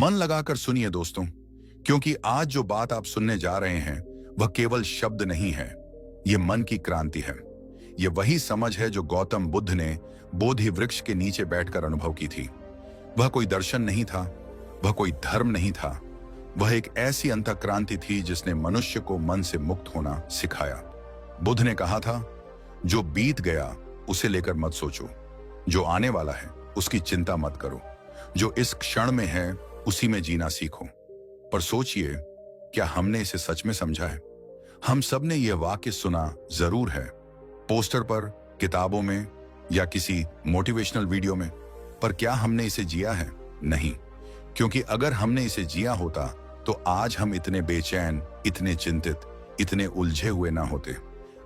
मन लगाकर सुनिए दोस्तों, क्योंकि आज जो बात आप सुनने जा रहे हैं वह केवल शब्द नहीं है, ये मन की क्रांति है। ये वही समझ है जो गौतम बुद्ध ने बोधि वृक्ष के नीचे बैठकर अनुभव की थी। वह कोई दर्शन नहीं था, वह कोई धर्म नहीं था, वह एक ऐसी अंतःक्रांति थी जिसने मनुष्य को मन से मुक्त होना सिखाया। बुद्ध ने कहा था, जो बीत गया उसे लेकर मत सोचो, जो आने वाला है उसकी चिंता मत करो, जो इस क्षण में है उसी में जीना सीखो। पर सोचिए, क्या हमने इसे सच में समझा है? हम सब ने यह वाक्य सुना जरूर है, पोस्टर पर, किताबों में या किसी मोटिवेशनल वीडियो में, पर क्या हमने इसे जिया है? नहीं, क्योंकि अगर हमने इसे जिया होता तो आज हम इतने बेचैन, इतने चिंतित, इतने उलझे हुए ना होते।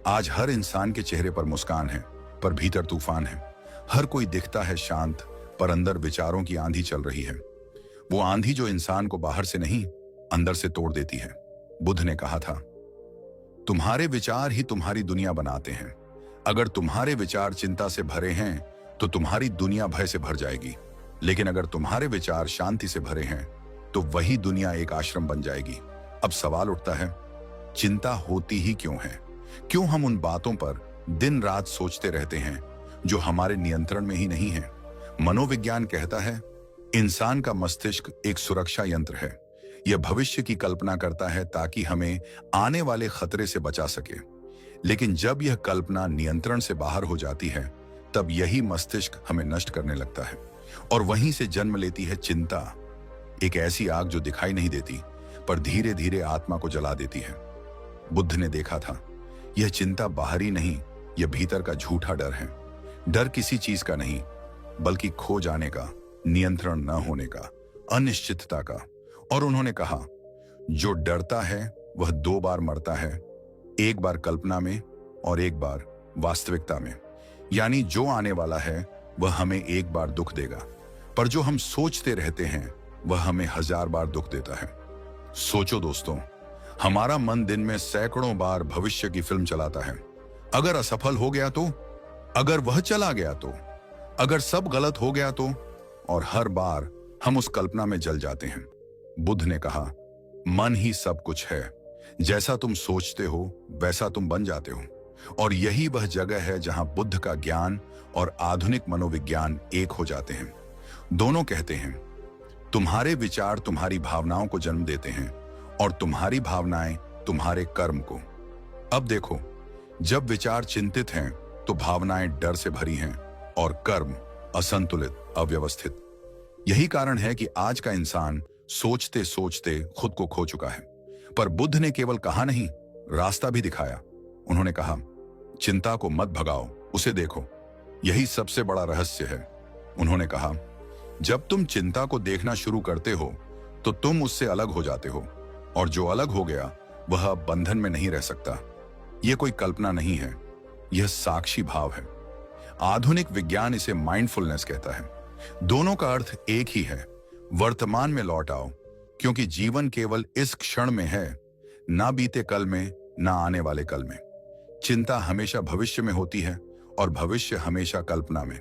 आज हर इंसान के चेहरे पर मुस्कान है, पर भीतर तूफान है। हर कोई दिखता है शांत, पर अंदर विचारों की आंधी चल रही है। वो आंधी जो इंसान को बाहर से नहीं, अंदर से तोड़ देती है। बुद्ध ने कहा था, तुम्हारे विचार ही तुम्हारी दुनिया बनाते हैं। अगर तुम्हारे विचार चिंता से भरे हैं तो तुम्हारी दुनिया भय से भर जाएगी, लेकिन अगर तुम्हारे विचार शांति से भरे हैं तो वही दुनिया एक आश्रम बन जाएगी। अब सवाल उठता है, चिंता होती ही क्यों है? क्यों हम उन बातों पर दिन रात सोचते रहते हैं जो हमारे नियंत्रण में ही नहीं है? मनोविज्ञान कहता है, इंसान का मस्तिष्क एक सुरक्षा यंत्र है। यह भविष्य की कल्पना करता है ताकि हमें आने वाले खतरे से बचा सके। लेकिन जब यह कल्पना नियंत्रण से बाहर हो जाती है, तब यही मस्तिष्क हमें नष्ट करने लगता है और वहीं से जन्म लेती है चिंता, एक ऐसी आग जो दिखाई नहीं देती पर धीरे धीरे आत्मा को जला देती है। बुद्ध ने देखा था, यह चिंता बाहरी नहीं, यह भीतर का झूठा डर है। डर किसी चीज का नहीं, बल्कि खो जाने का, नियंत्रण न होने का, अनिश्चितता का। और उन्होंने कहा, जो डरता है वह 2 बार मरता है, एक बार कल्पना में और एक बार वास्तविकता में। यानी जो आने वाला है वह हमें एक बार दुख देगा, पर जो हम सोचते रहते हैं वह हमें 1000 बार दुख देता है। सोचो दोस्तों, हमारा मन दिन में सैकड़ों बार भविष्य की फिल्म चलाता है। अगर असफल हो गया तो, अगर वह चला गया तो, अगर सब गलत हो गया तो, और हर बार हम उस कल्पना में जल जाते हैं। बुद्ध ने कहा, मन ही सब कुछ है। जैसा तुम सोचते हो वैसा तुम बन जाते हो। और यही वह जगह है जहां बुद्ध का ज्ञान और आधुनिक मनोविज्ञान एक हो जाते हैं। दोनों कहते हैं, तुम्हारे विचार तुम्हारी भावनाओं को जन्म देते हैं और तुम्हारी भावनाएं तुम्हारे कर्म को। अब देखो, जब विचार चिंतित हैं तो भावनाएं डर से भरी हैं और कर्म असंतुलित, अव्यवस्थित। यही कारण है कि आज का इंसान सोचते सोचते खुद को खो चुका है। पर बुद्ध ने केवल कहा नहीं, रास्ता भी दिखाया। उन्होंने कहा, चिंता को मत भगाओ, उसे देखो, यही सबसे बड़ा रहस्य है। उन्होंने कहा, जब तुम चिंता को देखना शुरू करते हो तो तुम उससे अलग हो जाते हो, और जो अलग हो गया वह अब बंधन में नहीं रह सकता। यह कोई कल्पना नहीं है, यह साक्षी भाव है। आधुनिक विज्ञान इसे माइंडफुलनेस कहता है। दोनों का अर्थ एक ही है, वर्तमान में लौट आओ, क्योंकि जीवन केवल इस क्षण में है, ना बीते कल में, ना आने वाले कल में। चिंता हमेशा भविष्य में होती है और भविष्य हमेशा कल्पना में।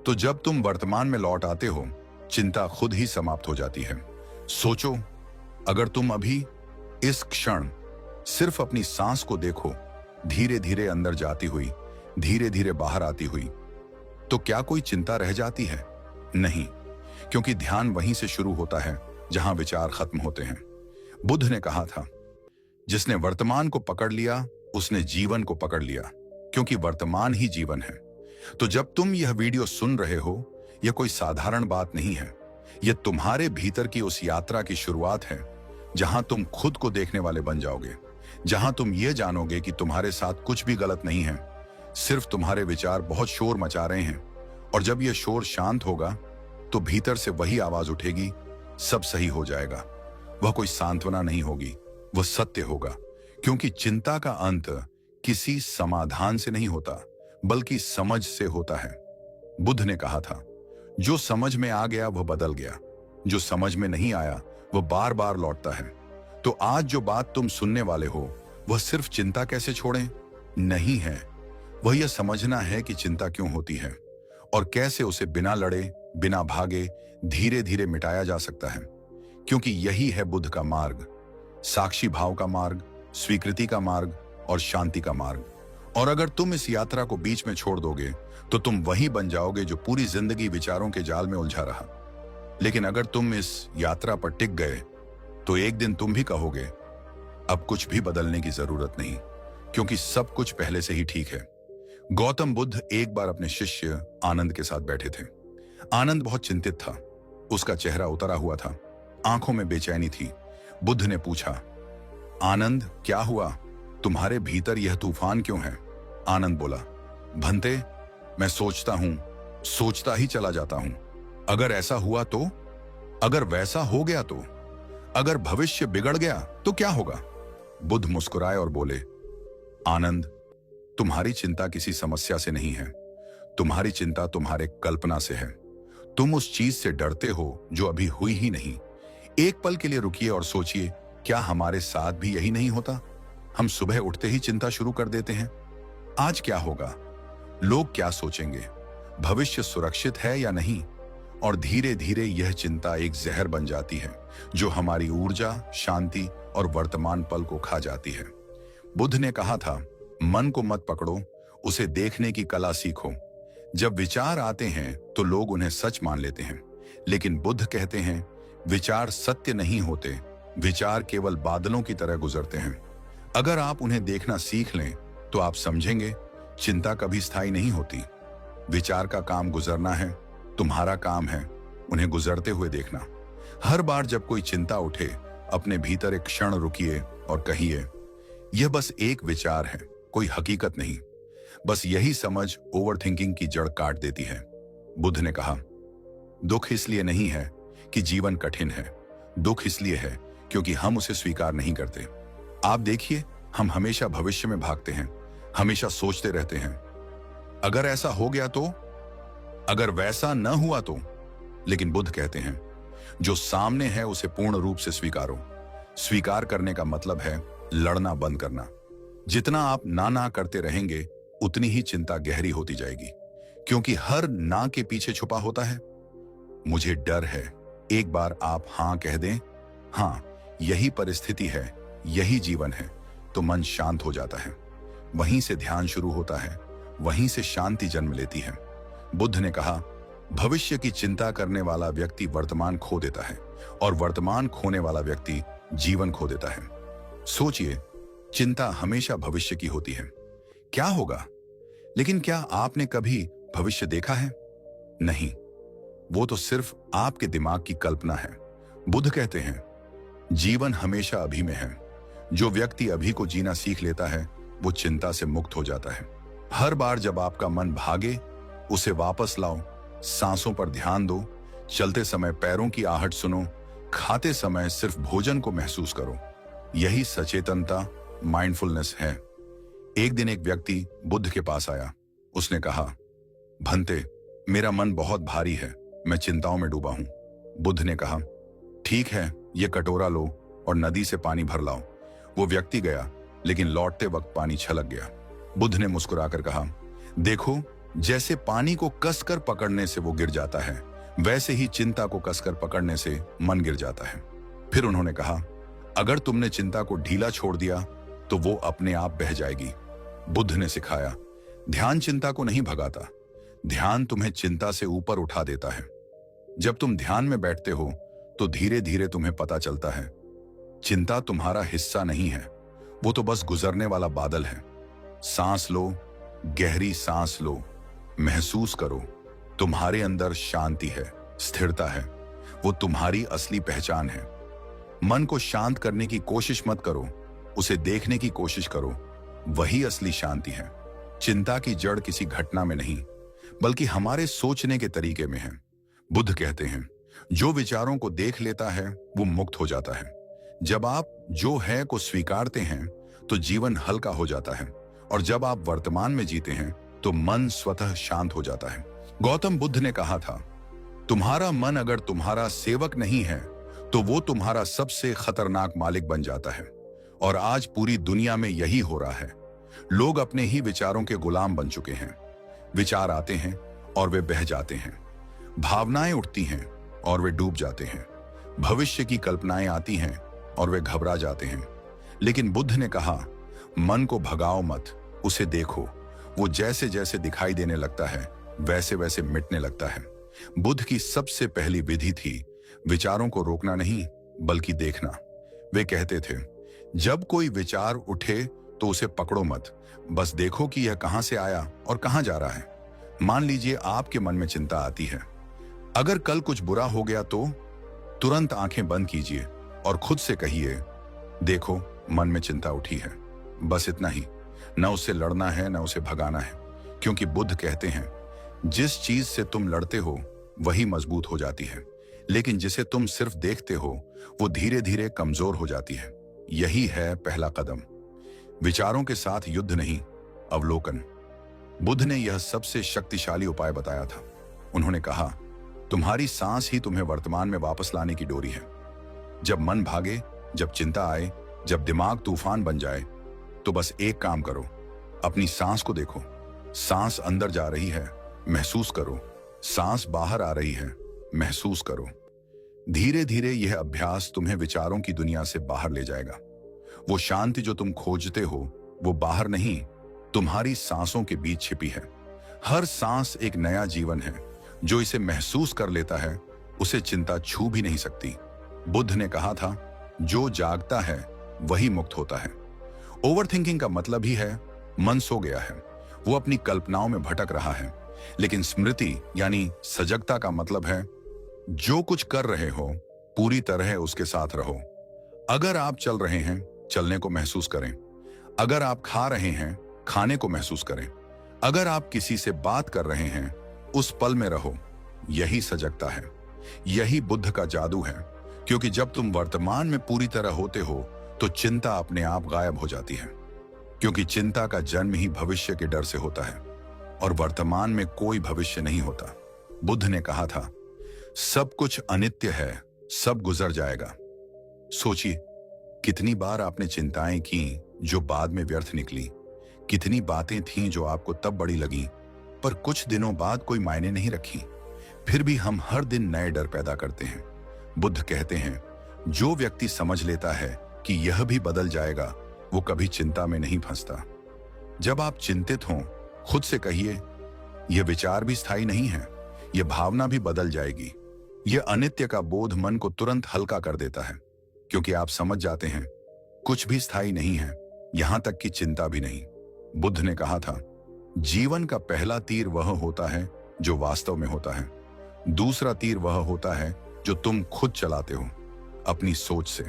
तो जब तुम वर्तमान में लौट आते हो, चिंता खुद ही समाप्त हो जाती है। सोचो, अगर तुम अभी इस क्षण सिर्फ अपनी सांस को देखो, धीरे धीरे अंदर जाती हुई, धीरे धीरे बाहर आती हुई, तो क्या कोई चिंता रह जाती है? नहीं, क्योंकि ध्यान वहीं से शुरू होता है जहां विचार खत्म होते हैं। बुद्ध ने कहा था, जिसने वर्तमान को पकड़ लिया उसने जीवन को पकड़ लिया, क्योंकि वर्तमान ही जीवन है। तो जब तुम यह वीडियो सुन रहे हो, यह कोई साधारण बात नहीं है। यह तुम्हारे भीतर की उस यात्रा की शुरुआत है जहां तुम खुद को देखने वाले बन जाओगे, जहां तुम ये जानोगे कि तुम्हारे साथ कुछ भी गलत नहीं है, सिर्फ तुम्हारे विचार बहुत शोर मचा रहे हैं। और जब यह शोर शांत होगा तो भीतर से वही आवाज उठेगी, सब सही हो जाएगा। वह कोई सांत्वना नहीं होगी, वह सत्य होगा, क्योंकि चिंता का अंत किसी समाधान से नहीं होता, बल्कि समझ से होता है। बुद्ध ने कहा था, जो समझ में आ गया वह बदल गया, जो समझ में नहीं आया वह बार बार लौटता है। तो आज जो बात तुम सुनने वाले हो वह सिर्फ चिंता कैसे छोड़ें नहीं है, वह यह समझना है कि चिंता क्यों होती है और कैसे उसे बिना लड़े, बिना भागे, धीरे धीरे मिटाया जा सकता है। क्योंकि यही है बुद्ध का मार्ग, साक्षी भाव का मार्ग, स्वीकृति का मार्ग और शांति का मार्ग। और अगर तुम इस यात्रा को बीच में छोड़ दोगे तो तुम वही बन जाओगे जो पूरी जिंदगी विचारों के जाल में उलझा रहा। लेकिन अगर तुम इस यात्रा पर टिक गए तो एक दिन तुम भी कहोगे अब कुछ भी बदलने की जरूरत नहीं, क्योंकि सब कुछ पहले से ही ठीक है। गौतम बुद्ध एक बार अपने शिष्य आनंद के साथ बैठे थे। आनंद बहुत चिंतित था, उसका चेहरा उतरा हुआ था, आंखों में बेचैनी थी। बुद्ध ने पूछा, आनंद क्या हुआ, तुम्हारे भीतर यह तूफान क्यों है? आनंद बोला, भंते मैं सोचता ही चला जाता हूं। अगर ऐसा हुआ तो, अगर वैसा हो गया तो, अगर भविष्य बिगड़ गया तो क्या होगा? बुद्ध मुस्कुराए और बोले, आनंद तुम्हारी चिंता किसी समस्या से नहीं है, तुम्हारी चिंता तुम्हारे कल्पना से है। तुम उस चीज से डरते हो जो अभी हुई ही नहीं। एक पल के लिए रुकिए और सोचिए, क्या हमारे साथ भी यही नहीं होता? हम सुबह उठते ही चिंता शुरू कर देते हैं, आज क्या होगा, लोग क्या सोचेंगे, भविष्य सुरक्षित है या नहीं। और धीरे धीरे यह चिंता एक जहर बन जाती है जो हमारी ऊर्जा, शांति और वर्तमान पल को खा जाती है। बुद्ध ने कहा था, मन को मत पकड़ो, उसे देखने की कला सीखो। जब विचार आते हैं तो लोग उन्हें सच मान लेते हैं, लेकिन बुद्ध कहते हैं विचार सत्य नहीं होते, विचार केवल बादलों की तरह गुजरते हैं। अगर आप उन्हें देखना सीख लें तो आप समझेंगे चिंता कभी स्थायी नहीं होती। विचार का काम गुजरना है, तुम्हारा काम है उन्हें गुजरते हुए देखना। हर बार जब कोई चिंता उठे, अपने भीतर एक क्षण रुकिए और कहिए, यह बस एक विचार है, कोई हकीकत नहीं। बस यही समझ ओवरथिंकिंग की जड़ काट देती है। बुद्ध ने कहा, दुख इसलिए नहीं है कि जीवन कठिन है, दुख इसलिए है क्योंकि हम उसे स्वीकार नहीं करते। आप देखिए, हम हमेशा भविष्य में भागते हैं, हमेशा सोचते रहते हैं, अगर ऐसा हो गया तो, अगर वैसा न हुआ तो। लेकिन बुद्ध कहते हैं, जो सामने है उसे पूर्ण रूप से स्वीकारो। स्वीकार करने का मतलब है लड़ना बंद करना। जितना आप ना करते रहेंगे उतनी ही चिंता गहरी होती जाएगी, क्योंकि हर ना के पीछे छुपा होता है मुझे डर है। एक बार आप हां कह दें, हां यही परिस्थिति है, यही जीवन है, तो मन शांत हो जाता है। वहीं से ध्यान शुरू होता है, वहीं से शांति जन्म लेती है। बुद्ध ने कहा, भविष्य की चिंता करने वाला व्यक्ति वर्तमान खो देता है और वर्तमान खोने वाला व्यक्ति जीवन खो देता है। सोचिए, चिंता हमेशा भविष्य की होती है, क्या होगा? लेकिन क्या आपने कभी भविष्य देखा है? नहीं, वो तो सिर्फ आपके दिमाग की कल्पना है। बुद्ध कहते हैं, जीवन हमेशा अभी में है। जो व्यक्ति अभी को जीना सीख लेता है वो चिंता से मुक्त हो जाता है। हर बार जब आपका मन भागे, उसे वापस लाओ, सांसों पर ध्यान दो, चलते समय पैरों की आहट सुनो, खाते समय सिर्फ भोजन को महसूस करो। यही सचेतनता, माइंडफुलनेस है। एक दिन एक व्यक्ति बुद्ध के पास आया। उसने कहा, भंते मेरा मन बहुत भारी है, मैं चिंताओं में डूबा हूं। बुद्ध ने कहा, ठीक है, ये कटोरा लो और नदी से पानी भर लाओ। वो व्यक्ति गया, लेकिन लौटते वक्त पानी छलक गया। बुद्ध ने मुस्कुराकर कहा, देखो, जैसे पानी को कसकर पकड़ने से वो गिर जाता है, वैसे ही चिंता को कसकर पकड़ने से मन गिर जाता है। फिर उन्होंने कहा, अगर तुमने चिंता को ढीला छोड़ दिया तो वो अपने आप बह जाएगी। बुद्ध ने सिखाया, ध्यान चिंता को नहीं भगाता, ध्यान तुम्हें चिंता से ऊपर उठा देता है। जब तुम ध्यान में बैठते हो तो धीरे धीरे तुम्हें पता चलता है चिंता तुम्हारा हिस्सा नहीं है, वो तो बस गुजरने वाला बादल है। सांस लो, गहरी सांस लो, महसूस करो, तुम्हारे अंदर शांति है, स्थिरता है, वो तुम्हारी असली पहचान है। मन को शांत करने की कोशिश मत करो, उसे देखने की कोशिश करो, वही असली शांति है। चिंता की जड़ किसी घटना में नहीं, बल्कि हमारे सोचने के तरीके में है। बुद्ध कहते हैं, जो विचारों को देख लेता है वो मुक्त हो जाता है। जब आप जो है को स्वीकारते हैं तो जीवन हल्का हो जाता है, और जब आप वर्तमान में जीते हैं तो मन स्वतः शांत हो जाता है। गौतम बुद्ध ने कहा था, तुम्हारा मन अगर तुम्हारा सेवक नहीं है तो वो तुम्हारा सबसे खतरनाक मालिक बन जाता है। और आज पूरी दुनिया में यही हो रहा है। लोग अपने ही विचारों के गुलाम बन चुके हैं। विचार आते हैं और वे बह जाते हैं, भावनाएं उठती हैं और वे डूब जाते हैं। भविष्य की कल्पनाएं आती हैं और वे घबरा जाते हैं। लेकिन बुद्ध ने कहा, मन को भगाओ मत, उसे देखो। वो जैसे जैसे दिखाई देने लगता है वैसे वैसे मिटने लगता है। बुद्ध की सबसे पहली विधि थी विचारों को रोकना नहीं बल्कि देखना। वे कहते थे, जब कोई विचार उठे तो उसे पकड़ो मत, बस देखो कि यह कहां से आया और कहां जा रहा है। मान लीजिए आपके मन में चिंता आती है। अगर कल कुछ बुरा हो गया तो तुरंत आंखें बंद कीजिए और खुद से कहिए, देखो मन में चिंता उठी है। बस इतना ही। न उससे लड़ना है न उसे भगाना है, क्योंकि बुद्ध कहते हैं, जिस चीज से तुम लड़ते हो वही मजबूत हो जाती है, लेकिन जिसे तुम सिर्फ देखते हो वो धीरे धीरे कमजोर हो जाती है। यही है पहला कदम। विचारों के साथ युद्ध नहीं, अवलोकन। बुद्ध ने यह सबसे शक्तिशाली उपाय बताया था। उन्होंने कहा, तुम्हारी सांस ही तुम्हें वर्तमान में वापस लाने की डोरी है। जब मन भागे, जब चिंता आए, जब दिमाग तूफान बन जाए, तो बस एक काम करो, अपनी सांस को देखो। सांस अंदर जा रही है, महसूस करो। सांस बाहर आ रही है, महसूस करो। धीरे धीरे यह अभ्यास तुम्हें विचारों की दुनिया से बाहर ले जाएगा। वो शांति जो तुम खोजते हो वो बाहर नहीं, तुम्हारी सांसों के बीच छिपी है। हर सांस एक नया जीवन है। जो इसे महसूस कर लेता है उसे चिंता छू भी नहीं सकती। बुद्ध ने कहा था, जो जागता है वही मुक्त होता है। ओवरथिंकिंग का मतलब ही है मन सो गया है, वो अपनी कल्पनाओं में भटक रहा है। लेकिन स्मृति यानी सजगता का मतलब है, जो कुछ कर रहे हो पूरी तरह उसके साथ रहो। अगर आप चल रहे हैं, चलने को महसूस करें। अगर आप खा रहे हैं, खाने को महसूस करें। अगर आप किसी से बात कर रहे हैं, उस पल में रहो। यही सजगता है, यही बुद्ध का जादू है। क्योंकि जब तुम वर्तमान में पूरी तरह होते हो तो चिंता अपने आप गायब हो जाती है। क्योंकि चिंता का जन्म ही भविष्य के डर से होता है और वर्तमान में कोई भविष्य नहीं होता। बुद्ध ने कहा था, सब कुछ अनित्य है, सब गुजर जाएगा। सोचिए, कितनी बार आपने चिंताएं की जो बाद में व्यर्थ निकली। कितनी बातें थीं जो आपको तब बड़ी लगी पर कुछ दिनों बाद कोई मायने नहीं रखी। फिर भी हम हर दिन नए डर पैदा करते हैं। बुद्ध कहते हैं, जो व्यक्ति समझ लेता है कि यह भी बदल जाएगा, वो कभी चिंता में नहीं फंसता। जब आप चिंतित हों, खुद से कहिए, यह विचार भी स्थायी नहीं है, यह भावना भी बदल जाएगी। यह अनित्य का बोध मन को तुरंत हल्का कर देता है, क्योंकि आप समझ जाते हैं कुछ भी स्थायी नहीं है, यहां तक कि चिंता भी नहीं। बुद्ध ने कहा था, जीवन का पहला तीर वह होता है जो वास्तव में होता है। दूसरा तीर वह होता है जो तुम खुद चलाते हो अपनी सोच से।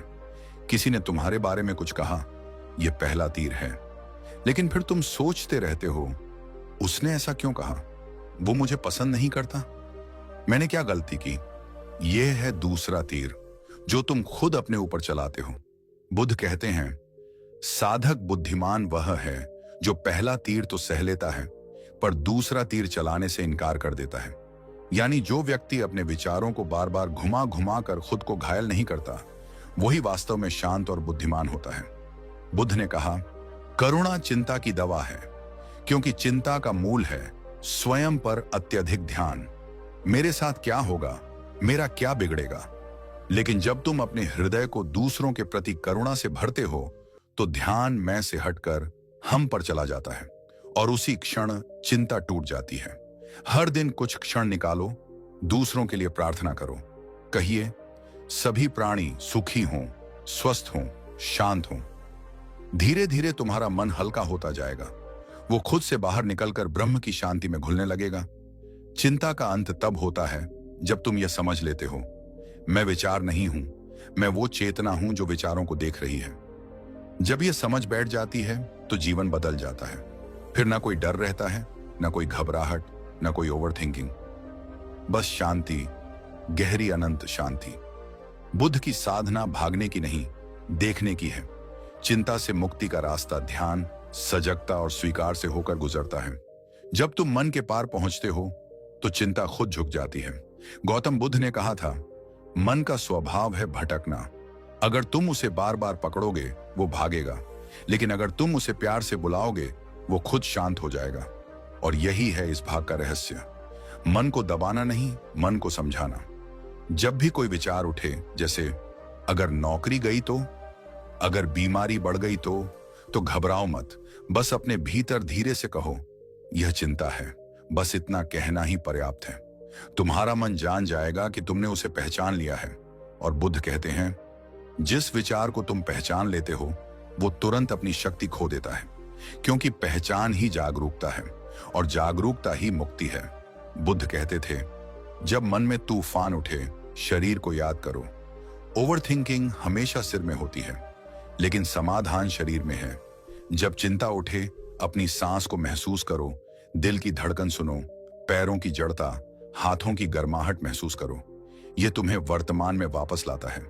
किसी ने तुम्हारे बारे में कुछ कहा, यह पहला तीर है। लेकिन फिर तुम सोचते रहते हो, उसने ऐसा क्यों कहा, वो मुझे पसंद नहीं करता, मैंने क्या गलती की। यह है दूसरा तीर जो तुम खुद अपने ऊपर चलाते हो। बुद्ध कहते हैं, साधक बुद्धिमान वह है जो पहला तीर तो सह लेता है पर दूसरा तीर चलाने से इनकार कर देता है। यानी जो व्यक्ति अपने विचारों को बार बार घुमा घुमा कर खुद को घायल नहीं करता, वही वास्तव में शांत और बुद्धिमान होता है। बुद्ध ने कहा, करुणा चिंता की दवा है, क्योंकि चिंता का मूल है स्वयं पर अत्यधिक ध्यान। मेरे साथ क्या होगा, मेरा क्या बिगड़ेगा। लेकिन जब तुम अपने हृदय को दूसरों के प्रति करुणा से भरते हो तो ध्यान मैं से हटकर हम पर चला जाता है और उसी क्षण चिंता टूट जाती है। हर दिन कुछ क्षण निकालो, दूसरों के लिए प्रार्थना करो। कहिए, सभी प्राणी सुखी हों, स्वस्थ हों, शांत हों। धीरे धीरे तुम्हारा मन हल्का होता जाएगा। वो खुद से बाहर निकलकर ब्रह्म की शांति में घुलने लगेगा। चिंता का अंत तब होता है जब तुम यह समझ लेते हो, मैं विचार नहीं हूं, मैं वो चेतना हूं जो विचारों को देख रही है। जब यह समझ बैठ जाती है तो जीवन बदल जाता है। फिर ना कोई डर रहता है, ना कोई घबराहट, ना कोई ओवरथिंकिंग, बस शांति, गहरी अनंत शांति। बुद्ध की साधना भागने की नहीं, देखने की है। चिंता से मुक्ति का रास्ता ध्यान, सजगता और स्वीकार से होकर गुजरता है। जब तुम मन के पार पहुंचते हो तो चिंता खुद झुक जाती है। गौतम बुद्ध ने कहा था, मन का स्वभाव है भटकना। अगर तुम उसे बार बार पकड़ोगे वो भागेगा, लेकिन अगर तुम उसे प्यार से बुलाओगे वो खुद शांत हो जाएगा। और यही है इस भाग का रहस्य, मन को दबाना नहीं, मन को समझाना। जब भी कोई विचार उठे, जैसे अगर नौकरी गई तो, अगर बीमारी बढ़ गई तो घबराओ मत। बस अपने भीतर धीरे से कहो, यह चिंता है। बस इतना कहना ही पर्याप्त है। तुम्हारा मन जान जाएगा कि तुमने उसे पहचान लिया है। और बुद्ध कहते हैं, जिस विचार को तुम पहचान लेते हो वो तुरंत अपनी शक्ति खो देता है, क्योंकि पहचान ही जागरूकता है और जागरूकता ही मुक्ति है। बुद्ध कहते थे, जब मन में तूफान उठे, शरीर को याद करो। ओवरथिंकिंग हमेशा सिर में होती है, लेकिन समाधान शरीर में है। जब चिंता उठे, अपनी सांस को महसूस करो, दिल की धड़कन सुनो, पैरों की जड़ता, हाथों की गर्माहट महसूस करो। यह तुम्हें वर्तमान में वापस लाता है।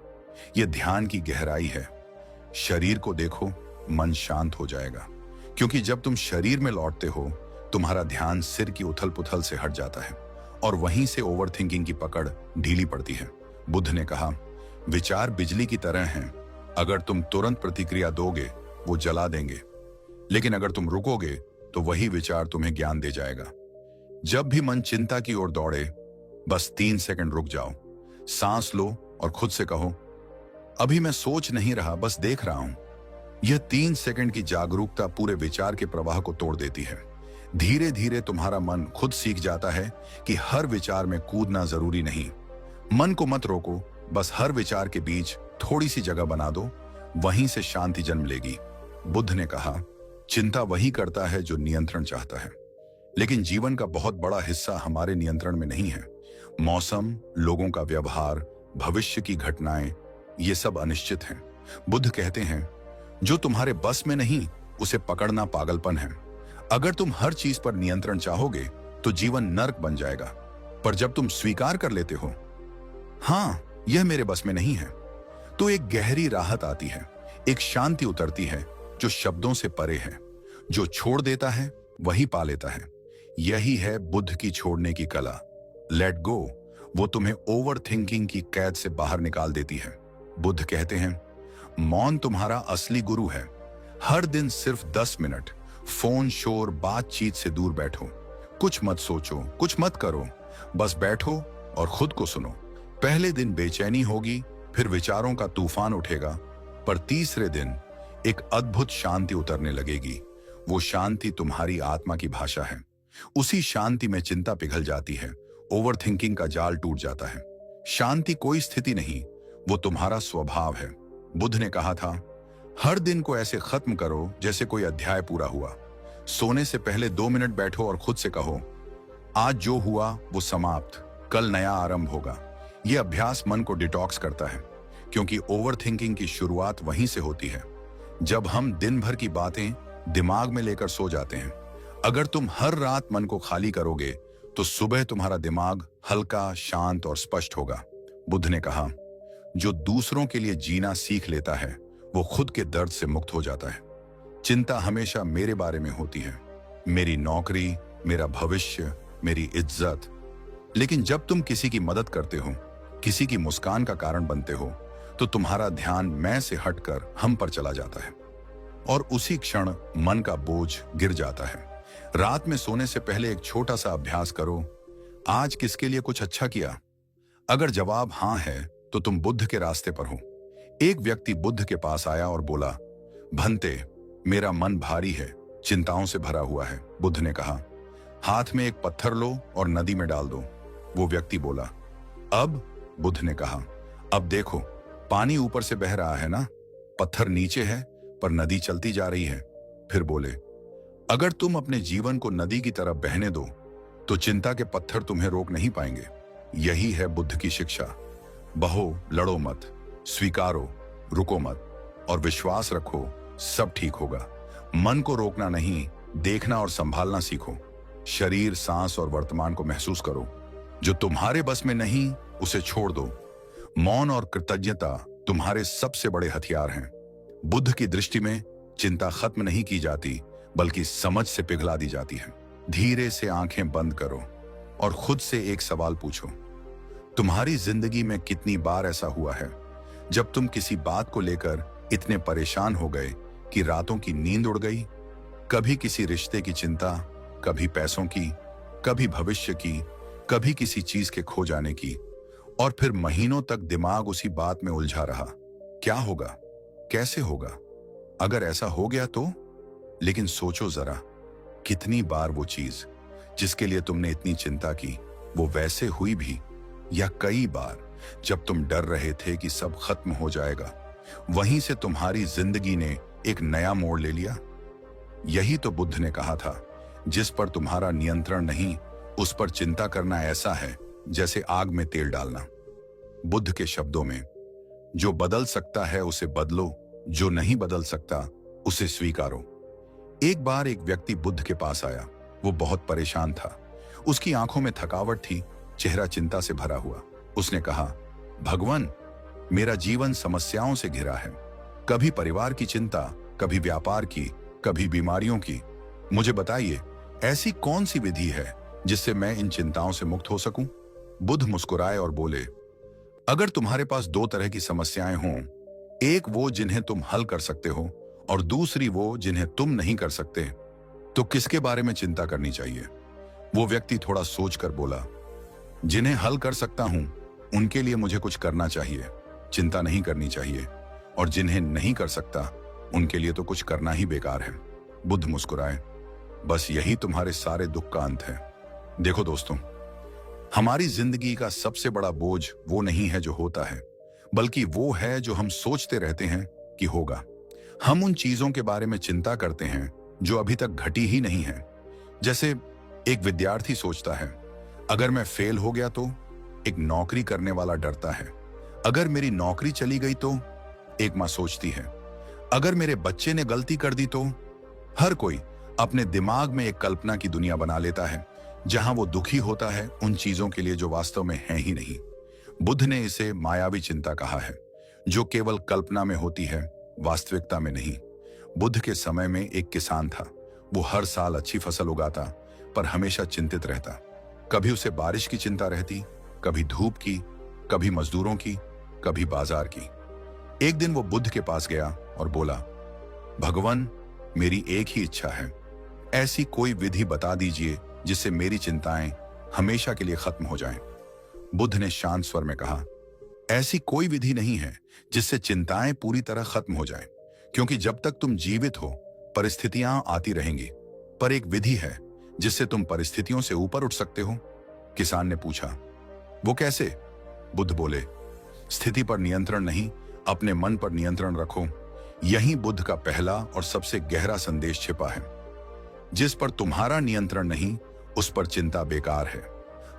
यह ध्यान की गहराई है। शरीर को देखो, मन शांत हो जाएगा, क्योंकि जब तुम शरीर में लौटते हो, तुम्हारा ध्यान सिर की उथल पुथल से हट जाता है और वहीं से ओवरथिंकिंग की पकड़ ढीली पड़ती है। बुद्ध ने कहा, विचार बिजली की तरह हैं। अगर तुम तुरंत प्रतिक्रिया दोगे, वो जला देंगे, लेकिन अगर तुम रुकोगे तो वही विचार तुम्हें ज्ञान दे जाएगा। जब भी मन चिंता की ओर दौड़े, बस 3 सेकंड रुक जाओ, सांस लो और खुद से कहो, अभी मैं सोच नहीं रहा, बस देख रहा हूं। यह 3 सेकंड की जागरूकता पूरे विचार के प्रवाह को तोड़ देती है। धीरे धीरे तुम्हारा मन खुद सीख जाता है कि हर विचार में कूदना जरूरी नहीं। मन को मत रोको, बस हर विचार के बीच थोड़ी सी जगह बना दो, वहीं से शांति जन्म लेगी। बुद्ध ने कहा, चिंता वही करता है जो नियंत्रण चाहता है, लेकिन जीवन का बहुत बड़ा हिस्सा हमारे नियंत्रण में नहीं है। मौसम, लोगों का व्यवहार, भविष्य की घटनाएं, ये सब अनिश्चित हैं। बुद्ध कहते हैं, जो तुम्हारे बस में नहीं, उसे पकड़ना पागलपन है। अगर तुम हर चीज पर नियंत्रण चाहोगे तो जीवन नर्क बन जाएगा। पर जब तुम स्वीकार कर लेते हो, हाँ, यह मेरे बस में नहीं है, तो एक गहरी राहत आती है, एक शांति उतरती है जो शब्दों से परे है। जो छोड़ देता है वही पा लेता है। यही है बुद्ध की छोड़ने की कला। लेट गो, वो तुम्हें ओवर थिंकिंग की कैद से बाहर निकाल देती है। बुद्ध कहते हैं, मौन तुम्हारा असली गुरु है। हर दिन सिर्फ 10 मिनट फोन, शोर, बातचीत से दूर बैठो। कुछ मत सोचो, कुछ मत करो, बस बैठो और खुद को सुनो। पहले दिन बेचैनी होगी, फिर विचारों का तूफान उठेगा, पर तीसरे दिन एक अद्भुत शांति उतरने लगेगी। वो शांति तुम्हारी आत्मा की भाषा है। उसी शांति में चिंता पिघल जाती है, ओवरथिंकिंग का जाल टूट जाता है। शांति कोई स्थिति नहीं, वो तुम्हारा स्वभाव है। बुद्ध ने कहा था, हर दिन को ऐसे खत्म करो जैसे कोई अध्याय पूरा हुआ। सोने से पहले 2 मिनट बैठो और खुद से कहो, आज जो हुआ वो समाप्त, कल नया आरंभ होगा। यह अभ्यास मन को डिटॉक्स करता है, क्योंकि ओवरथिंकिंग की शुरुआत वहीं से होती है, जब हम दिन भर की बातें दिमाग में लेकर सो जाते हैं। अगर तुम हर रात मन को खाली करोगे तो सुबह तुम्हारा दिमाग हल्का, शांत और स्पष्ट होगा। बुद्ध ने कहा, जो दूसरों के लिए जीना सीख लेता है वो खुद के दर्द से मुक्त हो जाता है। चिंता हमेशा मेरे बारे में होती है, मेरी नौकरी, मेरा भविष्य, मेरी इज्जत। लेकिन जब तुम किसी की मदद करते हो, किसी की मुस्कान का कारण बनते हो, तो तुम्हारा ध्यान मैं से हटकर हम पर चला जाता है और उसी क्षण मन का बोझ गिर जाता है। रात में सोने से पहले एक छोटा सा अभ्यास करो, आज किसके लिए कुछ अच्छा किया? अगर जवाब हाँ है तो तुम बुद्ध के रास्ते पर हो। एक व्यक्ति बुद्ध के पास आया और बोला, भंते, मेरा मन भारी है, चिंताओं से भरा हुआ है। बुद्ध ने कहा, हाथ में एक पत्थर लो और नदी में डाल दो। वो व्यक्ति बोला, अब? बुद्ध ने कहा, अब देखो, पानी ऊपर से बह रहा है ना, पत्थर नीचे है पर नदी चलती जा रही है। फिर बोले, अगर तुम अपने जीवन को नदी की तरफ बहने दो तो चिंता के पत्थर तुम्हें रोक नहीं पाएंगे। यही है बुद्ध की शिक्षा। बहो, लड़ो मत, स्वीकारो, रुको मत और विश्वास रखो, सब ठीक होगा। मन को रोकना नहीं, देखना और संभालना सीखो। शरीर, सांस और वर्तमान को महसूस करो। जो तुम्हारे बस में नहीं, उसे छोड़ दो। मौन और कृतज्ञता तुम्हारे सबसे बड़े हथियार हैं। बुद्ध की दृष्टि में चिंता खत्म नहीं की जाती, बल्कि समझ से पिघला दी जाती है। धीरे से आंखें बंद करो और खुद से एक सवाल पूछो, तुम्हारी जिंदगी में कितनी बार ऐसा हुआ है जब तुम किसी बात को लेकर इतने परेशान हो गए कि रातों की नींद उड़ गई? कभी किसी रिश्ते की चिंता, कभी पैसों की, कभी भविष्य की, कभी किसी चीज के खो जाने की। और फिर महीनों तक दिमाग उसी बात में उलझा रहा। क्या होगा, कैसे होगा, अगर ऐसा हो गया तो? लेकिन सोचो जरा, कितनी बार वो चीज जिसके लिए तुमने इतनी चिंता की वो वैसे हुई भी? या कई बार जब तुम डर रहे थे कि सब खत्म हो जाएगा, वहीं से तुम्हारी जिंदगी ने एक नया मोड़ ले लिया। यही तो बुद्ध ने कहा था, जिस पर तुम्हारा नियंत्रण नहीं उस पर चिंता करना ऐसा है जैसे आग में तेल डालना। बुद्ध के शब्दों में, जो बदल सकता है उसे बदलो, जो नहीं बदल सकता उसे स्वीकारो। एक बार एक व्यक्ति बुद्ध के पास आया। वो बहुत परेशान था। उसकी आंखों में थकावट थी, चेहरा चिंता से भरा हुआ। उसने कहा, भगवान, मेरा जीवन समस्याओं से घिरा है। कभी परिवार की चिंता, कभी व्यापार की, कभी बीमारियों की। मुझे बताइए, ऐसी कौन सी विधि है जिससे मैं इन चिंताओं से मुक्त हो सकूं? बुद्ध मुस्कुराए और बोले, अगर तुम्हारे पास दो तरह की समस्याएं हों, एक वो जिन्हें तुम हल कर सकते हो और दूसरी वो जिन्हें तुम नहीं कर सकते, तो किसके बारे में चिंता करनी चाहिए? वो व्यक्ति थोड़ा सोचकर बोला, जिन्हें हल कर सकता हूं उनके लिए मुझे कुछ करना चाहिए, चिंता नहीं करनी चाहिए, और जिन्हें नहीं कर सकता उनके लिए तो कुछ करना ही बेकार है। बुद्ध मुस्कुराए, बस यही तुम्हारे सारे दुख का अंत है। देखो दोस्तों, हमारी जिंदगी का सबसे बड़ा बोझ वो नहीं है जो होता है, बल्कि वो है जो हम सोचते रहते हैं कि होगा। हम उन चीजों के बारे में चिंता करते हैं जो अभी तक घटी ही नहीं है। जैसे एक विद्यार्थी सोचता है, अगर मैं फेल हो गया तो? एक नौकरी करने वाला डरता है, अगर मेरी नौकरी चली गई तो? एक मां सोचती है, अगर मेरे बच्चे ने गलती कर दी तो? हर कोई अपने दिमाग में एक कल्पना की दुनिया बना लेता है जहां वो दुखी होता है उन चीजों के लिए जो वास्तव में है ही नहीं। बुद्ध ने इसे मायावी चिंता कहा है, जो केवल कल्पना में होती है, वास्तविकता में नहीं। बुद्ध के समय में एक किसान था। वो हर साल अच्छी फसल उगाता, पर हमेशा चिंतित रहता। कभी उसे बारिश की चिंता रहती, कभी धूप की, कभी मजदूरों की, कभी बाजार की। एक दिन वो बुद्ध के पास गया और बोला, भगवान, मेरी एक ही इच्छा है, ऐसी कोई विधि बता दीजिए जिससे मेरी चिंताएं हमेशा के लिए खत्म हो जाएं। बुद्ध ने शांत स्वर में कहा, ऐसी कोई विधि नहीं है जिससे चिंताएं पूरी तरह खत्म हो जाएं, क्योंकि जब तक तुम जीवित हो परिस्थितियां आती रहेंगी, पर एक विधि है जिससे तुम परिस्थितियों से ऊपर उठ सकते हो। किसान ने पूछा, वो कैसे? बुद्ध बोले, स्थिति पर नियंत्रण नहीं, अपने मन पर नियंत्रण रखो। यही बुद्ध का पहला और सबसे गहरा संदेश छिपा है। जिस पर तुम्हारा नियंत्रण नहीं उस पर चिंता बेकार है।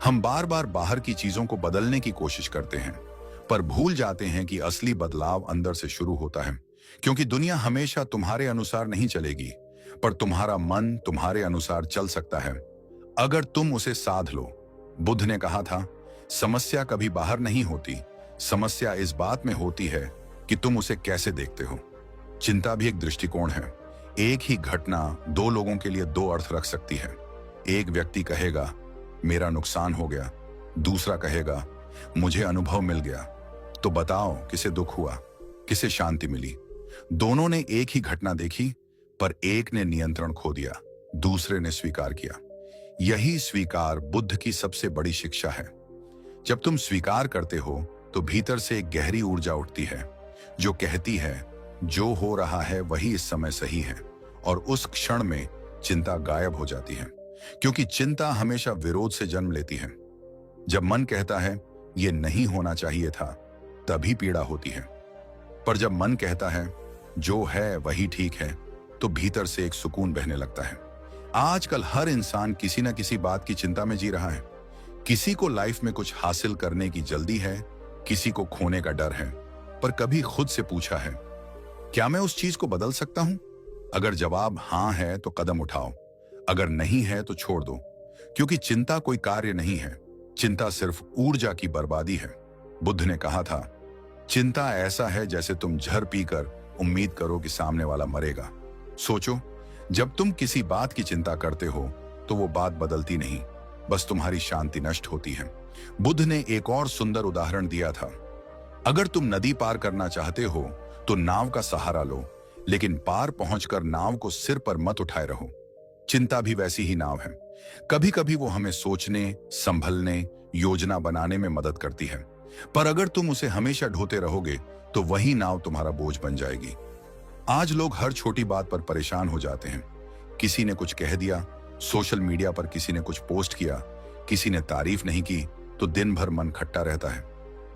हम बार बार बाहर की चीजों को बदलने की कोशिश करते हैं, पर भूल जाते हैं कि असली बदलाव अंदर से शुरू होता है। क्योंकि दुनिया हमेशा तुम्हारे अनुसार नहीं चलेगी, पर तुम्हारा मन तुम्हारे अनुसार चल सकता है, अगर तुम उसे साध लो। बुद्ध ने कहा था, समस्या कभी बाहर नहीं होती, समस्या इस बात में होती है कि तुम उसे कैसे देखते हो। चिंता भी एक दृष्टिकोण है। एक ही घटना दो लोगों के लिए दो अर्थ रख सकती है। एक व्यक्ति कहेगा, मेरा नुकसान हो गया, दूसरा कहेगा, मुझे अनुभव मिल गया। तो बताओ, किसे दुख हुआ, किसे शांति मिली? दोनों ने एक ही घटना देखी, पर एक ने नियंत्रण खो दिया, दूसरे ने स्वीकार किया। यही स्वीकार बुद्ध की सबसे बड़ी शिक्षा है। जब तुम स्वीकार करते हो तो भीतर से एक गहरी ऊर्जा उठती है जो कहती है, जो हो रहा है वही इस समय सही है, और उस क्षण में चिंता गायब हो जाती है। क्योंकि चिंता हमेशा विरोध से जन्म लेती है। जब मन कहता है ये नहीं होना चाहिए था, तभी पीड़ा होती है। पर जब मन कहता है जो है वही ठीक है, तो भीतर से एक सुकून बहने लगता है। आजकल हर इंसान किसी न किसी बात की चिंता में जी रहा है। किसी को लाइफ में कुछ हासिल करने की जल्दी है, किसी को खोने का डर है। पर कभी खुद से पूछा है, क्या मैं उस चीज को बदल सकता हूं? अगर जवाब हां है तो कदम उठाओ, अगर नहीं है तो छोड़ दो। क्योंकि चिंता कोई कार्य नहीं है, चिंता सिर्फ ऊर्जा की बर्बादी है। बुद्ध ने कहा था, चिंता ऐसा है जैसे तुम जहर पीकर उम्मीद करो कि सामने वाला मरेगा। सोचो, जब तुम किसी बात की चिंता करते हो तो वो बात बदलती नहीं, बस तुम्हारी शांति नष्ट होती है। बुद्ध ने एक और सुंदर उदाहरण दिया था, अगर तुम नदी पार करना चाहते हो तो नाव का सहारा लो, लेकिन पार पहुंचकर नाव को सिर पर मत उठाए रहो। चिंता भी वैसी ही नाव है। कभी कभी वो हमें सोचने, संभलने, योजना बनाने में मदद करती है, पर अगर तुम उसे हमेशा ढोते रहोगे तो वही नाव तुम्हारा बोझ बन जाएगी। आज लोग हर छोटी बात पर परेशान हो जाते हैं। किसी ने कुछ कह दिया, सोशल मीडिया पर किसी ने कुछ पोस्ट किया, किसी ने तारीफ नहीं की, तो दिन भर मन खट्टा रहता है।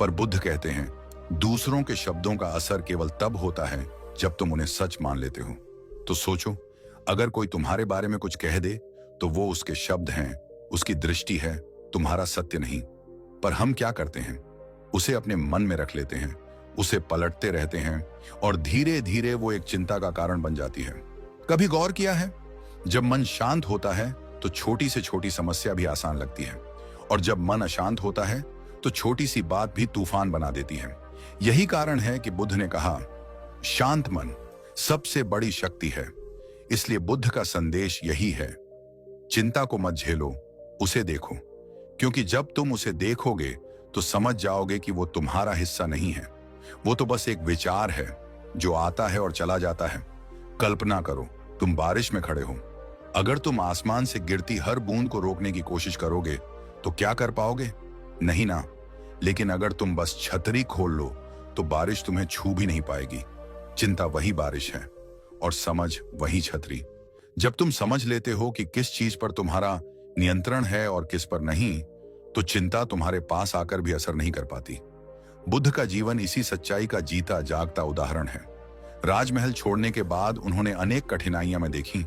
पर बुद्ध कहते हैं, दूसरों के शब्दों का असर केवल तब होता है जब तुम उन्हें सच मान लेते हो। तो सोचो, अगर कोई तुम्हारे बारे में कुछ कह दे तो वो उसके शब्द हैं, उसकी दृष्टि है, तुम्हारा सत्य नहीं। पर हम क्या करते हैं, उसे अपने मन में रख लेते हैं, उसे पलटते रहते हैं और धीरे धीरे वो एक चिंता का कारण बन जाती है। कभी गौर किया है, जब मन शांत होता है तो छोटी से छोटी समस्या भी आसान लगती है, और जब मन अशांत होता है तो छोटी सी बात भी तूफान बना देती है। यही कारण है कि बुद्ध ने कहा, शांत मन सबसे बड़ी शक्ति है। इसलिए बुद्ध का संदेश यही है, चिंता को मत झेलो, उसे देखो, क्योंकि जब तुम उसे देखोगे तो समझ जाओगे कि वो तुम्हारा हिस्सा नहीं है। वो तो बस एक विचार है जो आता है और चला जाता है। कल्पना करो, तुम बारिश में खड़े हो। अगर तुम आसमान से गिरती हर बूंद को रोकने की कोशिश करोगे तो क्या कर पाओगे? नहीं ना। लेकिन अगर तुम बस छतरी खोल लो तो बारिश तुम्हें छू भी नहीं पाएगी। चिंता वही बारिश है और समझ वही छतरी। जब तुम समझ लेते हो कि किस चीज पर तुम्हारा नियंत्रण है और किस पर नहीं, तो चिंता तुम्हारे पास आकर भी असर नहीं कर पाती। बुद्ध का जीवन इसी सच्चाई का जीता जागता उदाहरण है। राजमहल छोड़ने के बाद उन्होंने अनेक कठिनाइयां में देखी,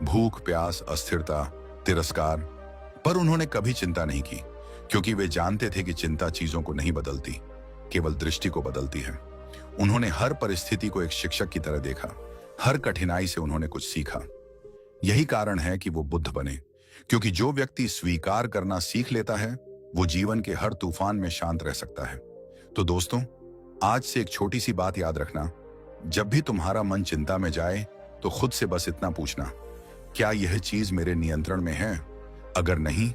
भूख, प्यास, अस्थिरता, तिरस्कार, पर उन्होंने कभी चिंता नहीं की, क्योंकि वे जानते थे कि चिंता चीजों को नहीं बदलती, केवल दृष्टि को बदलती है। उन्होंने हर परिस्थिति को एक शिक्षक की तरह देखा, हर कठिनाई से उन्होंने कुछ सीखा। यही कारण है कि वो बुद्ध बने, क्योंकि जो व्यक्ति स्वीकार करना सीख लेता है वो जीवन के हर तूफान में शांत रह सकता है। तो दोस्तों, आज से एक छोटी सी बात याद रखना, जब भी तुम्हारा मन चिंता में जाए तो खुद से बस इतना पूछना, क्या यह चीज मेरे नियंत्रण में है? अगर नहीं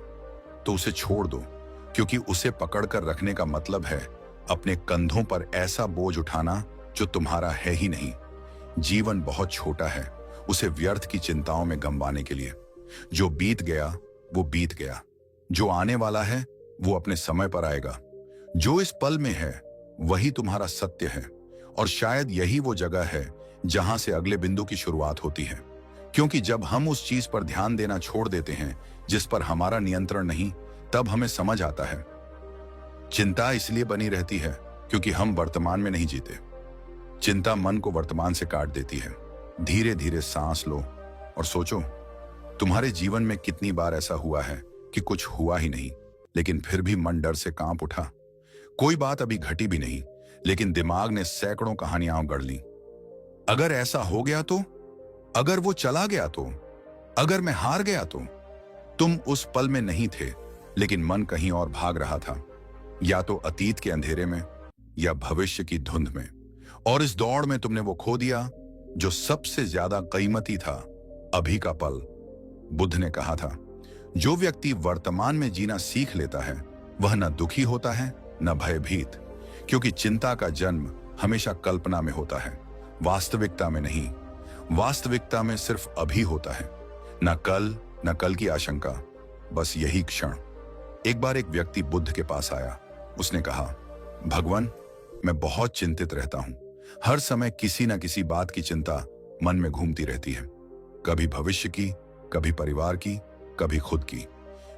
तो उसे छोड़ दो, क्योंकि उसे पकड़कर रखने का मतलब है अपने कंधों पर ऐसा बोझ उठाना जो तुम्हारा है ही नहीं। जीवन बहुत छोटा है उसे व्यर्थ की चिंताओं में गंवाने के लिए। जो बीत गया वो बीत गया, जो आने वाला है वो अपने समय पर आएगा। जो इस पल में है वही तुम्हारा सत्य है, और शायद यही वो जगह है जहां से अगले बिंदु की शुरुआत होती है। क्योंकि जब हम उस चीज पर ध्यान देना छोड़ देते हैं जिस पर हमारा नियंत्रण नहीं, तब हमें समझ आता है चिंता इसलिए बनी रहती है क्योंकि हम वर्तमान में नहीं जीते। चिंता मन को वर्तमान से काट देती है। धीरे धीरे सांस लो और सोचो, तुम्हारे जीवन में कितनी बार ऐसा हुआ है कि कुछ हुआ ही नहीं, लेकिन फिर भी मन डर से कांप उठा। कोई बात अभी घटी भी नहीं, लेकिन दिमाग ने सैकड़ों कहानियां गढ़ ली। अगर ऐसा हो गया तो, अगर वो चला गया तो, अगर मैं हार गया तो। तुम उस पल में नहीं थे, लेकिन मन कहीं और भाग रहा था, या तो अतीत के अंधेरे में या भविष्य की धुंध में। और इस दौड़ में तुमने वो खो दिया जो सबसे ज्यादा कीमती था, अभी का पल। बुद्ध ने कहा था, जो व्यक्ति वर्तमान में जीना सीख लेता है वह न दुखी होता है न भयभीत, क्योंकि चिंता का जन्म हमेशा कल्पना में होता है, वास्तविकता में नहीं। वास्तविकता में सिर्फ अभी होता है, न कल की आशंका, बस यही क्षण। एक बार एक व्यक्ति बुद्ध के पास आया। उसने कहा, भगवान, मैं बहुत चिंतित रहता हूं। हर समय किसी न किसी बात की चिंता मन में घूमती रहती है, कभी भविष्य की, कभी परिवार की, कभी खुद की।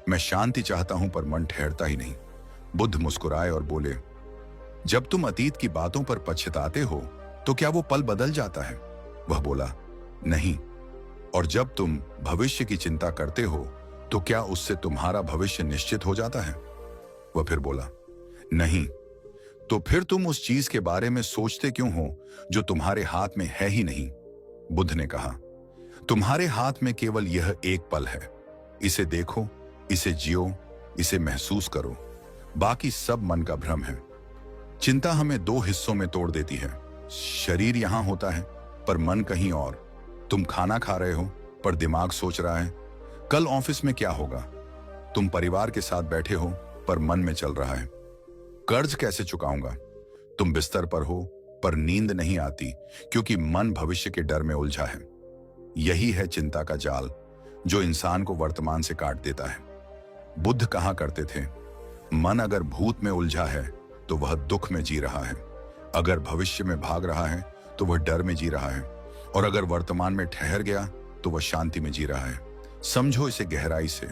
मैं शांति चाहता हूं पर मन ठहरता ही नहीं। बुद्ध मुस्कुराए और बोले, जब तुम अतीत की बातों पर पछताते हो तो क्या वो पल बदल जाता है? वह बोला, नहीं। और जब तुम भविष्य की चिंता करते हो तो क्या उससे तुम्हारा भविष्य निश्चित हो जाता है? वह फिर बोला, नहीं। तो फिर तुम उस चीज के बारे में सोचते क्यों हो जो तुम्हारे हाथ में है ही नहीं? बुद्ध ने कहा, तुम्हारे हाथ में केवल यह एक पल है। इसे देखो, इसे जियो, इसे महसूस करो। बाकी सब मन का भ्रम है। चिंता हमें दो हिस्सों में तोड़ देती है। शरीर यहां होता है पर मन कहीं और। तुम खाना खा रहे हो पर दिमाग सोच रहा है कल ऑफिस में क्या होगा। तुम परिवार के साथ बैठे हो पर मन में चल रहा है कर्ज कैसे चुकाऊंगा। तुम बिस्तर पर हो पर नींद नहीं आती क्योंकि मन भविष्य के डर में उलझा है। यही है चिंता का जाल जो इंसान को वर्तमान से काट देता है। बुद्ध कहा करते थे, मन अगर भूत में उलझा है तो वह दुख में जी रहा है। अगर भविष्य में भाग रहा है तो वह डर में जी रहा है, और अगर वर्तमान में ठहर गया तो वह शांति में जी रहा है। समझो इसे गहराई से।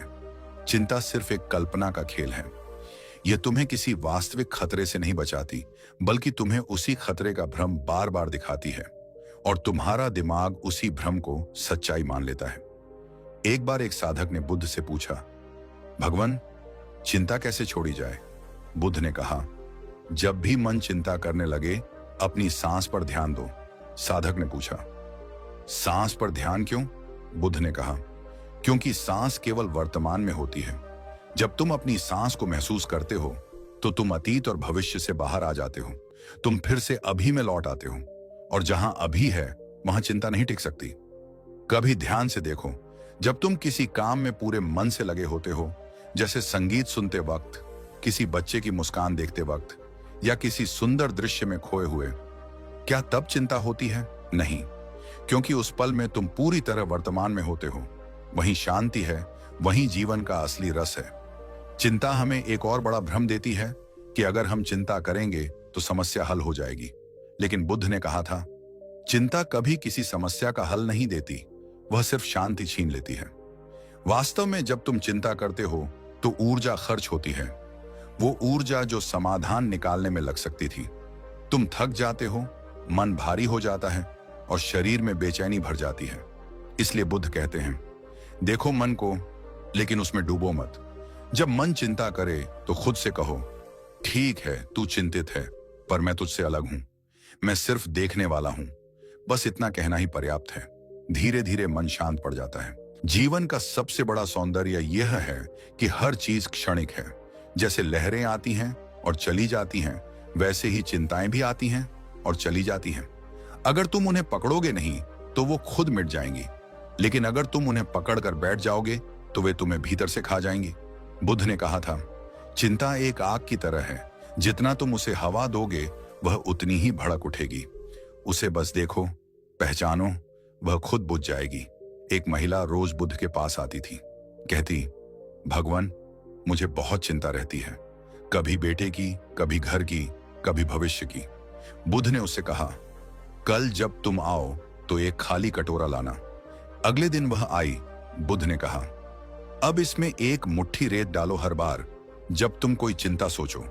चिंता सिर्फ एक कल्पना का खेल है। यह तुम्हें किसी वास्तविक खतरे से नहीं बचाती, बल्कि तुम्हें उसी खतरे का भ्रम बार बार दिखाती है, और तुम्हारा दिमाग उसी भ्रम को सच्चाई मान लेता है। एक बार एक साधक ने बुद्ध से पूछा, भगवान, चिंता कैसे छोड़ी जाए? बुद्ध ने कहा, जब भी मन चिंता करने लगे, अपनी सांस पर ध्यान दो। साधक ने पूछा, सांस पर ध्यान क्यों? बुद्ध ने कहा, क्योंकि सांस केवल वर्तमान में होती है। जब तुम अपनी सांस को महसूस करते हो तो तुम अतीत और भविष्य से बाहर आ जाते हो। तुम फिर से अभी में लौट आते हो, और जहां अभी है वहां चिंता नहीं टिक सकती। कभी ध्यान से देखो, जब तुम किसी काम में पूरे मन से लगे होते हो, जैसे संगीत सुनते वक्त, किसी बच्चे की मुस्कान देखते वक्त, या किसी सुंदर दृश्य में खोए हुए, क्या तब चिंता होती है? नहीं, क्योंकि उस पल में तुम पूरी तरह वर्तमान में होते हो। वहीं शांति है, वहीं जीवन का असली रस है। चिंता हमें एक और बड़ा भ्रम देती है कि अगर हम चिंता करेंगे तो समस्या हल हो जाएगी। लेकिन बुद्ध ने कहा था, चिंता कभी किसी समस्या का हल नहीं देती, वह सिर्फ शांति छीन लेती है। वास्तव में जब तुम चिंता करते हो तो ऊर्जा खर्च होती है, वो ऊर्जा जो समाधान निकालने में लग सकती थी। तुम थक जाते हो, मन भारी हो जाता है, और शरीर में बेचैनी भर जाती है। इसलिए बुद्ध कहते हैं, देखो मन को, लेकिन उसमें डूबो मत। जब मन चिंता करे तो खुद से कहो, ठीक है, तू चिंतित है, पर मैं तुझसे अलग हूं। मैं सिर्फ देखने वाला हूं। बस इतना कहना ही पर्याप्त है। धीरे धीरे मन शांत पड़ जाता है। जीवन का सबसे बड़ा सौंदर्य यह है कि हर चीज क्षणिक है। जैसे लहरें आती हैं और चली जाती हैं, वैसे ही चिंताएं भी आती हैं और चली जाती हैं। अगर तुम उन्हें पकड़ोगे नहीं तो वो खुद मिट जाएंगी, लेकिन अगर तुम उन्हें पकड़कर बैठ जाओगे तो वे तुम्हें भीतर से खा जाएंगी। बुद्ध ने कहा था, चिंता एक आग की तरह है, जितना तुम उसे हवा दोगे वह उतनी ही भड़क उठेगी। उसे बस देखो, पहचानो, वह खुद बुझ जाएगी। एक महिला रोज बुद्ध के पास आती थी। कहती, भगवान, मुझे बहुत चिंता रहती है, कभी बेटे की, कभी घर की, कभी भविष्य की। बुद्ध ने उससे कहा, कल जब तुम आओ तो एक खाली कटोरा लाना। अगले दिन वह आई। बुद्ध ने कहा, अब इसमें एक मुट्ठी रेत डालो हर बार जब तुम कोई चिंता सोचो।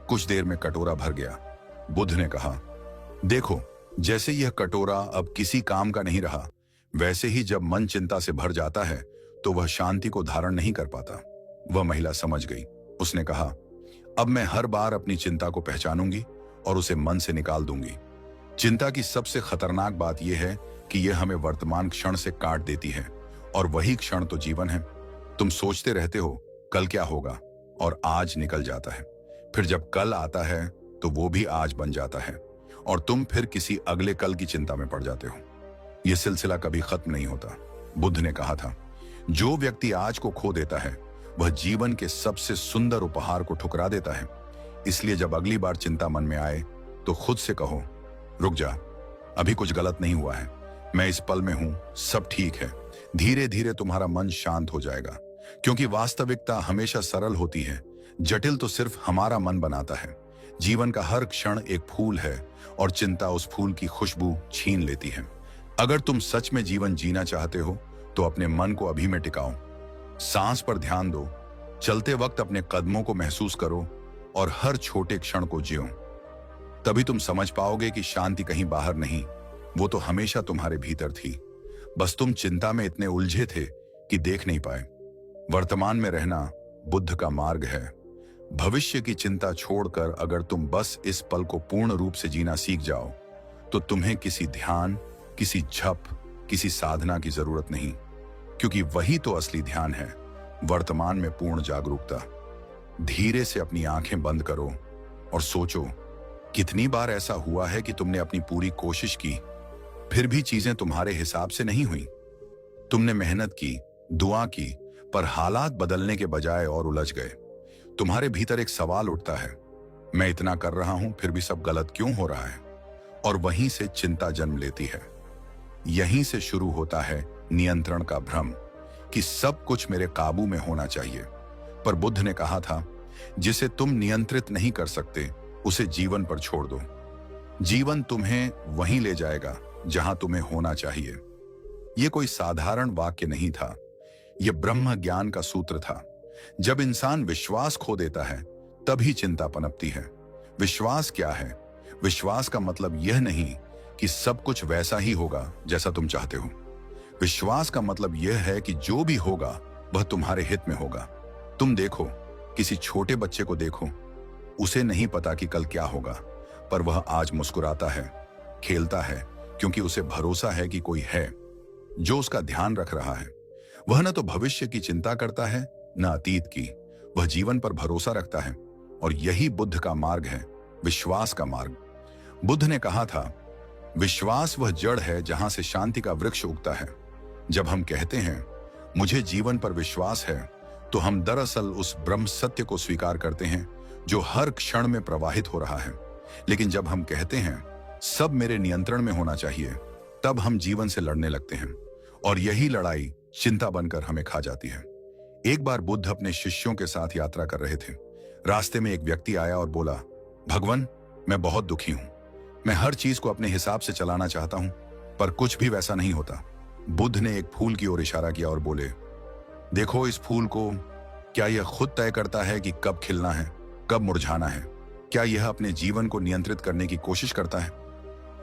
कुछ देर में कटोरा भर गया। बुद्ध ने कहा, देखो, जैसे यह कटोरा अब किसी काम का नहीं रहा, वैसे ही जब मन चिंता से भर जाता है तो वह शांति को धारण नहीं कर पाता। वह महिला समझ गई। उसने कहा, अब मैं हर बार अपनी चिंता को पहचानूंगी और उसे मन से निकाल दूंगी। चिंता की सबसे खतरनाक बात यह है कि यह हमें वर्तमान क्षण से काट देती है, और वही क्षण तो जीवन है। तुम सोचते रहते हो कल क्या होगा, और आज निकल जाता है। फिर जब कल आता है तो वो भी आज बन जाता है, और तुम फिर किसी अगले कल की चिंता में पड़ जाते हो। यह सिलसिला कभी खत्म नहीं होता। बुद्ध ने कहा था, जो व्यक्ति आज को खो देता है वह जीवन के सबसे सुंदर उपहार को ठुकरा देता है। इसलिए जब अगली बार चिंता मन में आए तो खुद से कहो, रुक जा, अभी कुछ गलत नहीं हुआ है, मैं इस पल में हूं, सब ठीक है। धीरे धीरे तुम्हारा मन शांत हो जाएगा, क्योंकि वास्तविकता हमेशा सरल होती है, जटिल तो सिर्फ हमारा मन बनाता है। जीवन का हर क्षण एक फूल है, और चिंता उस फूल की खुशबू छीन लेती है। अगर तुम सच में जीवन जीना चाहते हो तो अपने मन को अभी में टिकाओ, सांस पर ध्यान दो, चलते वक्त अपने कदमों को महसूस करो, और हर छोटे क्षण को जियो। तभी तुम समझ पाओगे कि शांति कहीं बाहर नहीं, वो तो हमेशा तुम्हारे भीतर थी। बस तुम चिंता में इतने उलझे थे कि देख नहीं पाए। वर्तमान में रहना बुद्ध का मार्ग है। भविष्य की चिंता छोड़कर अगर तुम बस इस पल को पूर्ण रूप से जीना सीख जाओ तो तुम्हें किसी ध्यान, किसी जप, किसी साधना की जरूरत नहीं, क्योंकि वही तो असली ध्यान है, वर्तमान में पूर्ण जागरूकता। धीरे से अपनी आंखें बंद करो और सोचो, कितनी बार ऐसा हुआ है कि तुमने अपनी पूरी कोशिश की, फिर भी चीजें तुम्हारे हिसाब से नहीं हुई। तुमने मेहनत की, दुआ की, पर हालात बदलने के बजाय और उलझ गए। तुम्हारे भीतर एक सवाल उठता है, मैं इतना कर रहा हूं फिर भी सब गलत क्यों हो रहा है? और वहीं से चिंता जन्म लेती है। यहीं से शुरू होता है नियंत्रण का भ्रम कि सब कुछ मेरे काबू में होना चाहिए। पर बुद्ध ने कहा था, जिसे तुम नियंत्रित नहीं कर सकते उसे जीवन पर छोड़ दो। जीवन तुम्हें वहीं ले जाएगा जहां तुम्हें होना चाहिए। यह कोई साधारण वाक्य नहीं था, यह ब्रह्म ज्ञान का सूत्र था। जब इंसान विश्वास खो देता है तभी चिंता पनपती है। विश्वास क्या है? विश्वास का मतलब यह नहीं कि सब कुछ वैसा ही होगा जैसा तुम चाहते हो। विश्वास का मतलब यह है कि जो भी होगा वह तुम्हारे हित में होगा। तुम देखो, किसी छोटे बच्चे को देखो, उसे नहीं पता कि कल क्या होगा, पर वह आज मुस्कुराता है, खेलता है, क्योंकि उसे भरोसा है कि कोई है जो उसका ध्यान रख रहा है। वह न तो भविष्य की चिंता करता है न अतीत की, वह जीवन पर भरोसा रखता है। और यही बुद्ध का मार्ग है, विश्वास का मार्ग। बुद्ध ने कहा था, विश्वास वह जड़ है जहां से शांति का वृक्ष उगता है। जब हम कहते हैं मुझे जीवन पर विश्वास है, तो हम दरअसल उस ब्रह्म सत्य को स्वीकार करते हैं जो हर क्षण में प्रवाहित हो रहा है। लेकिन जब हम कहते हैं सब मेरे नियंत्रण में होना चाहिए, तब हम जीवन से लड़ने लगते हैं, और यही लड़ाई चिंता बनकर हमें खा जाती है। एक बार बुद्ध अपने शिष्यों के साथ यात्रा कर रहे थे। रास्ते में एक व्यक्ति आया और बोला, भगवान, मैं बहुत दुखी हूं। मैं हर चीज को अपने हिसाब से चलाना चाहता हूं, पर कुछ भी वैसा नहीं होता। बुद्ध ने एक फूल की ओर इशारा किया और बोले, देखो इस फूल को, क्या यह खुद तय करता है कि कब खिलना है, कब मुरझाना है? क्या यह अपने जीवन को नियंत्रित करने की कोशिश करता है?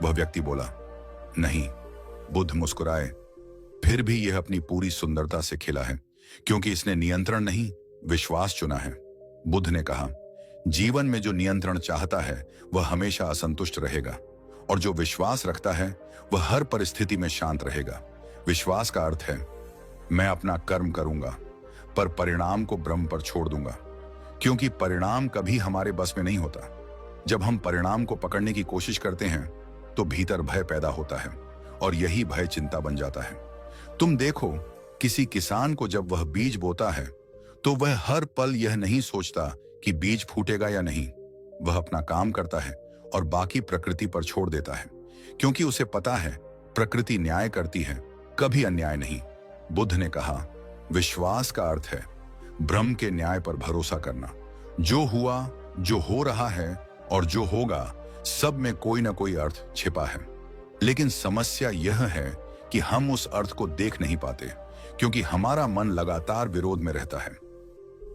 वह व्यक्ति बोला, नहीं। बुद्ध मुस्कुराए, फिर भी यह अपनी पूरी सुंदरता से खिला है, क्योंकि इसने नियंत्रण नहीं, विश्वास चुना है। बुद्ध ने कहा, जीवन में जो नियंत्रण चाहता है वह हमेशा असंतुष्ट रहेगा, और जो विश्वास रखता है वह हर परिस्थिति में शांत रहेगा। विश्वास का अर्थ है, मैं अपना कर्म करूंगा, पर परिणाम को ब्रह्म पर छोड़ दूंगा, क्योंकि परिणाम कभी हमारे बस में नहीं होता। जब हम परिणाम को पकड़ने की कोशिश करते हैं तो भीतर भय पैदा होता है, और यही भय चिंता बन जाता है। तुम देखो, किसी किसान को जब वह बीज बोता है तो वह हर पल यह नहीं सोचता कि बीज फूटेगा या नहीं। वह अपना काम करता है और बाकी प्रकृति पर छोड़ देता है, क्योंकि उसे पता है प्रकृति न्याय करती है, कभी अन्याय नहीं। बुद्ध ने कहा, विश्वास का अर्थ है ब्रह्म के न्याय पर भरोसा करना। जो हुआ, जो हो रहा है और जो होगा, सब में कोई ना कोई अर्थ छिपा है। लेकिन समस्या यह है कि हम उस अर्थ को देख नहीं पाते, क्योंकि हमारा मन लगातार विरोध में रहता है।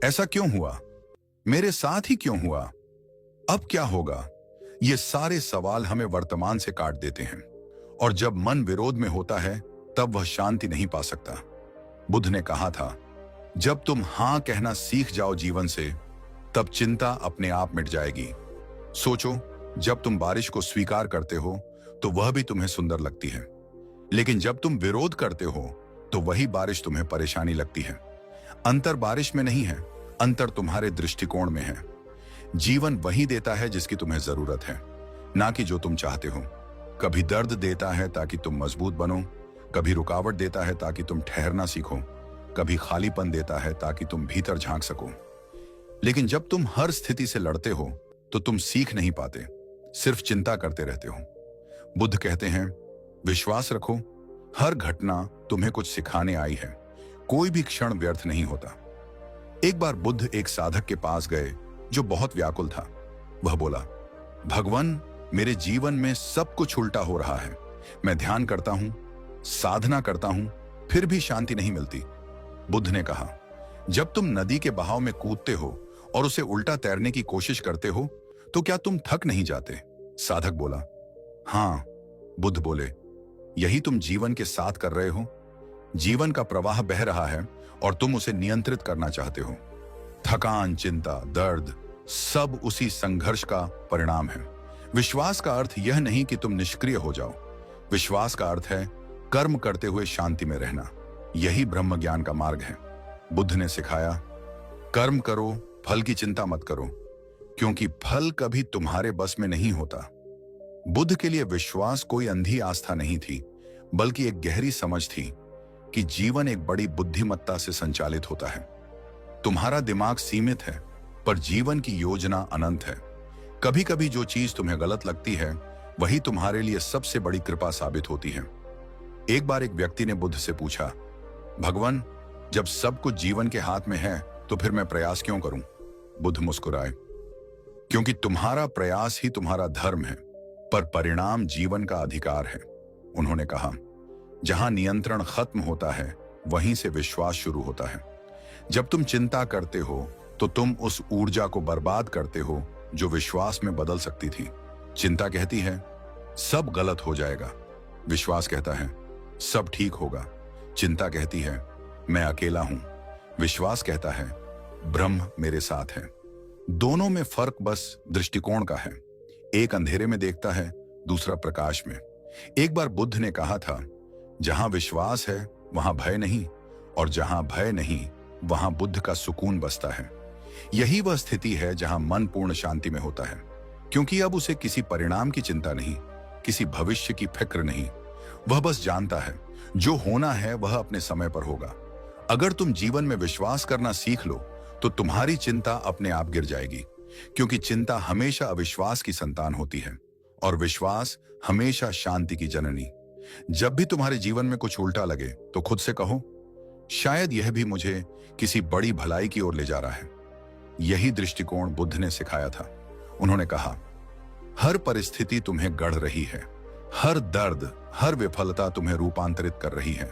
ऐसा क्यों हुआ? मेरे साथ ही क्यों हुआ? अब क्या होगा? ये सारे सवाल हमें वर्तमान से काट देते हैं, और जब मन विरोध में होता है तब वह शांति नहीं पा सकता। बुद्ध ने कहा था, जब तुम हां कहना सीख जाओ जीवन से, तब चिंता अपने आप मिट जाएगी। सोचो, जब तुम बारिश को स्वीकार करते हो तो वह भी तुम्हें सुंदर लगती है, लेकिन जब तुम विरोध करते हो तो वही बारिश तुम्हें परेशानी लगती है। अंतर बारिश में नहीं है, अंतर तुम्हारे दृष्टिकोण में है। जीवन वही देता है जिसकी तुम्हें जरूरत है, ना कि जो तुम चाहते हो। कभी दर्द देता है ताकि तुम मजबूत बनो, कभी रुकावट देता है ताकि तुम ठहरना सीखो, कभी खालीपन देता है ताकि तुम भीतर झांक सको। लेकिन जब तुम हर स्थिति से लड़ते हो तो तुम सीख नहीं पाते, सिर्फ चिंता करते रहते हो। बुद्ध कहते हैं, विश्वास रखो, हर घटना तुम्हें कुछ सिखाने आई है, कोई भी क्षण व्यर्थ नहीं होता। एक बार बुद्ध एक साधक के पास गए जो बहुत व्याकुल था। वह बोला, भगवान, मेरे जीवन में सब कुछ उल्टा हो रहा है। मैं ध्यान करता हूं, साधना करता हूं, फिर भी शांति नहीं मिलती। बुद्ध ने कहा, जब तुम नदी के बहाव में कूदते हो और उसे उल्टा तैरने की कोशिश करते हो तो क्या तुम थक नहीं जाते? साधक बोला, हां। बुद्ध बोले, यही तुम जीवन के साथ कर रहे हो। जीवन का प्रवाह बह रहा है और तुम उसे नियंत्रित करना चाहते हो। थकान, चिंता, दर्द, सब उसी संघर्ष का परिणाम है। विश्वास का अर्थ यह नहीं कि तुम निष्क्रिय हो जाओ। विश्वास का अर्थ है कर्म करते हुए शांति में रहना। यही ब्रह्म ज्ञान का मार्ग है। बुद्ध ने सिखाया, कर्म करो, फल की चिंता मत करो, क्योंकि फल कभी तुम्हारे बस में नहीं होता। बुद्ध के लिए विश्वास कोई अंधी आस्था नहीं थी, बल्कि एक गहरी समझ थी कि जीवन एक बड़ी बुद्धिमत्ता से संचालित होता है। तुम्हारा दिमाग सीमित है, पर जीवन की योजना अनंत है। कभी कभी जो चीज तुम्हें गलत लगती है वही तुम्हारे लिए सबसे बड़ी कृपा साबित होती है। एक बार एक व्यक्ति ने बुद्ध से पूछा, भगवान, जब सब कुछ जीवन के हाथ में है तो फिर मैं प्रयास क्यों करूं? बुद्ध मुस्कुराए, क्योंकि तुम्हारा प्रयास ही तुम्हारा धर्म है, पर परिणाम जीवन का अधिकार है। उन्होंने कहा, जहां नियंत्रण खत्म होता है वहीं से विश्वास शुरू होता है। जब तुम चिंता करते हो तो तुम उस ऊर्जा को बर्बाद करते हो जो विश्वास में बदल सकती थी। चिंता कहती है सब गलत हो जाएगा, विश्वास कहता है सब ठीक होगा। चिंता कहती है मैं अकेला हूं, विश्वास कहता है ब्रह्म मेरे साथ है। दोनों में फर्क बस दृष्टिकोण का है। एक अंधेरे में देखता है, दूसरा प्रकाश में। एक बार बुद्ध ने कहा था, जहां विश्वास है वहां भय नहीं, और जहां भय नहीं वहां बुद्ध का सुकून बसता है। यही वह स्थिति है जहां मन पूर्ण शांति में होता है, क्योंकि अब उसे किसी परिणाम की चिंता नहीं, किसी भविष्य की फिक्र नहीं। वह बस जानता है जो होना है वह अपने समय पर होगा। अगर तुम जीवन में विश्वास करना सीख लो तो तुम्हारी चिंता अपने आप गिर जाएगी, क्योंकि चिंता हमेशा अविश्वास की संतान होती है और विश्वास हमेशा शांति की जननी। जब भी तुम्हारे जीवन में कुछ उल्टा लगे तो खुद से कहो, शायद यह भी मुझे किसी बड़ी भलाई की ओर ले जा रहा है। यही दृष्टिकोण बुद्ध ने सिखाया था। उन्होंने कहा, हर परिस्थिति तुम्हें गढ़ रही है, हर दर्द, हर विफलता तुम्हें रूपांतरित कर रही है।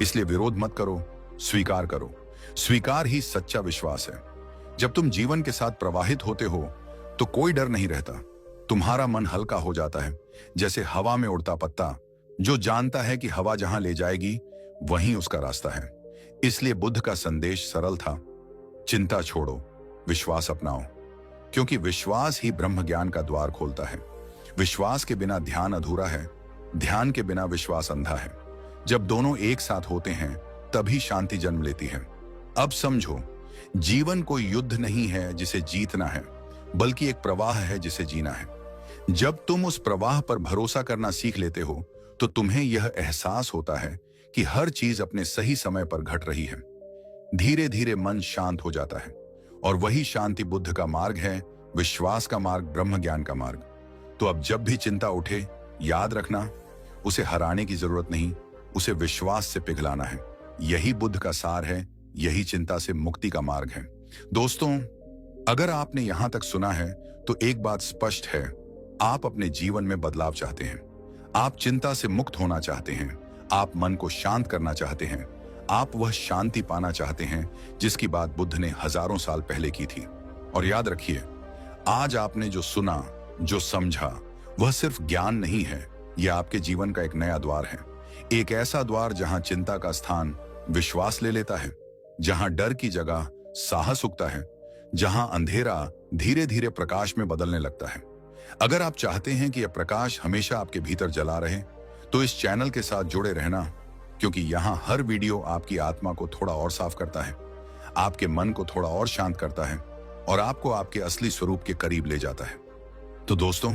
इसलिए विरोध मत करो, स्वीकार करो। स्वीकार ही सच्चा विश्वास है। जब तुम जीवन के साथ प्रवाहित होते हो तो कोई डर नहीं रहता। तुम्हारा मन हल्का हो जाता है, जैसे हवा में उड़ता पत्ता जो जानता है कि हवा जहां ले जाएगी वहीं उसका रास्ता है। इसलिए बुद्ध का संदेश सरल था, चिंता छोड़ो, विश्वास अपनाओ, क्योंकि विश्वास ही ब्रह्म ज्ञान का द्वार खोलता है। विश्वास के बिना ध्यान अधूरा है, ध्यान के बिना विश्वास अंधा है। जब दोनों एक साथ होते हैं तभी शांति जन्म लेती है। अब समझो, जीवन कोई युद्ध नहीं है जिसे जीतना है, बल्कि एक प्रवाह है जिसे जीना है। जब तुम उस प्रवाह पर भरोसा करना सीख लेते हो तो तुम्हें यह एहसास होता है कि हर चीज अपने सही समय पर घट रही है। धीरे धीरे मन शांत हो जाता है, और वही शांति बुद्ध का मार्ग है, विश्वास का मार्ग, ब्रह्म ज्ञान का मार्ग। तो अब जब भी चिंता उठे, याद रखना, उसे हराने की जरूरत नहीं, उसे विश्वास से पिघलाना है। यही बुद्ध का सार है, यही चिंता से मुक्ति का मार्ग है। दोस्तों, अगर आपने यहां तक सुना है तो एक बात स्पष्ट है, आप अपने जीवन में बदलाव चाहते हैं। आप चिंता से मुक्त होना चाहते हैं, आप मन को शांत करना चाहते हैं, आप वह शांति पाना चाहते हैं जिसकी बात बुद्ध ने हजारों साल पहले की थी। और याद रखिए, आज आपने जो सुना, जो समझा, वह सिर्फ ज्ञान नहीं है, यह आपके जीवन का एक नया द्वार है। एक ऐसा द्वार जहां चिंता का स्थान विश्वास ले लेता है, जहां डर की जगह साहस उगता है, जहां अंधेरा धीरे धीरे प्रकाश में बदलने लगता है। अगर आप चाहते हैं कि यह प्रकाश हमेशा आपके भीतर जला रहे तो इस चैनल के साथ जुड़े रहना, क्योंकि यहां हर वीडियो आपकी आत्मा को थोड़ा और साफ करता है, आपके मन को थोड़ा और शांत करता है और आपको आपके असली स्वरूप के करीब ले जाता है। तो दोस्तों,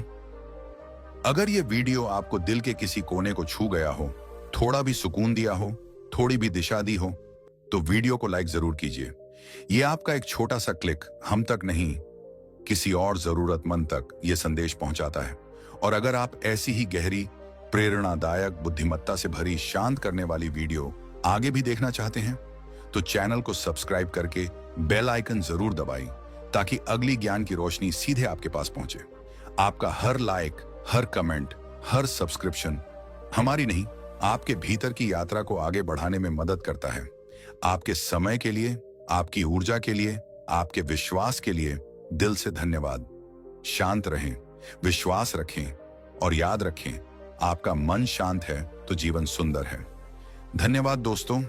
अगर यह वीडियो आपको दिल के किसी कोने को छू गया हो, थोड़ा भी सुकून दिया हो, थोड़ी भी दिशा दी हो, तो वीडियो को लाइक जरूर कीजिए। यह आपका एक छोटा सा क्लिक हम तक नहीं, किसी और जरूरतमंद तक यह संदेश पहुंचाता है। और अगर आप ऐसी ही गहरी, प्रेरणादायक, बुद्धिमत्ता से भरी, शांत करने वाली वीडियो आगे भी देखना चाहते हैं तो चैनल को सब्सक्राइब करके बेल आइकन जरूर दबाएं, ताकि अगली ज्ञान की रोशनी सीधे आपके पास पहुंचे। आपका हर लाइक, हर कमेंट, हर सब्सक्रिप्शन हमारी नहीं, आपके भीतर की यात्रा को आगे बढ़ाने में मदद करता है। आपके समय के लिए, आपकी ऊर्जा के लिए, आपके विश्वास के लिए दिल से धन्यवाद। शांत रहें, विश्वास रखें और याद रखें, आपका मन शांत है तो जीवन सुंदर है। धन्यवाद दोस्तों।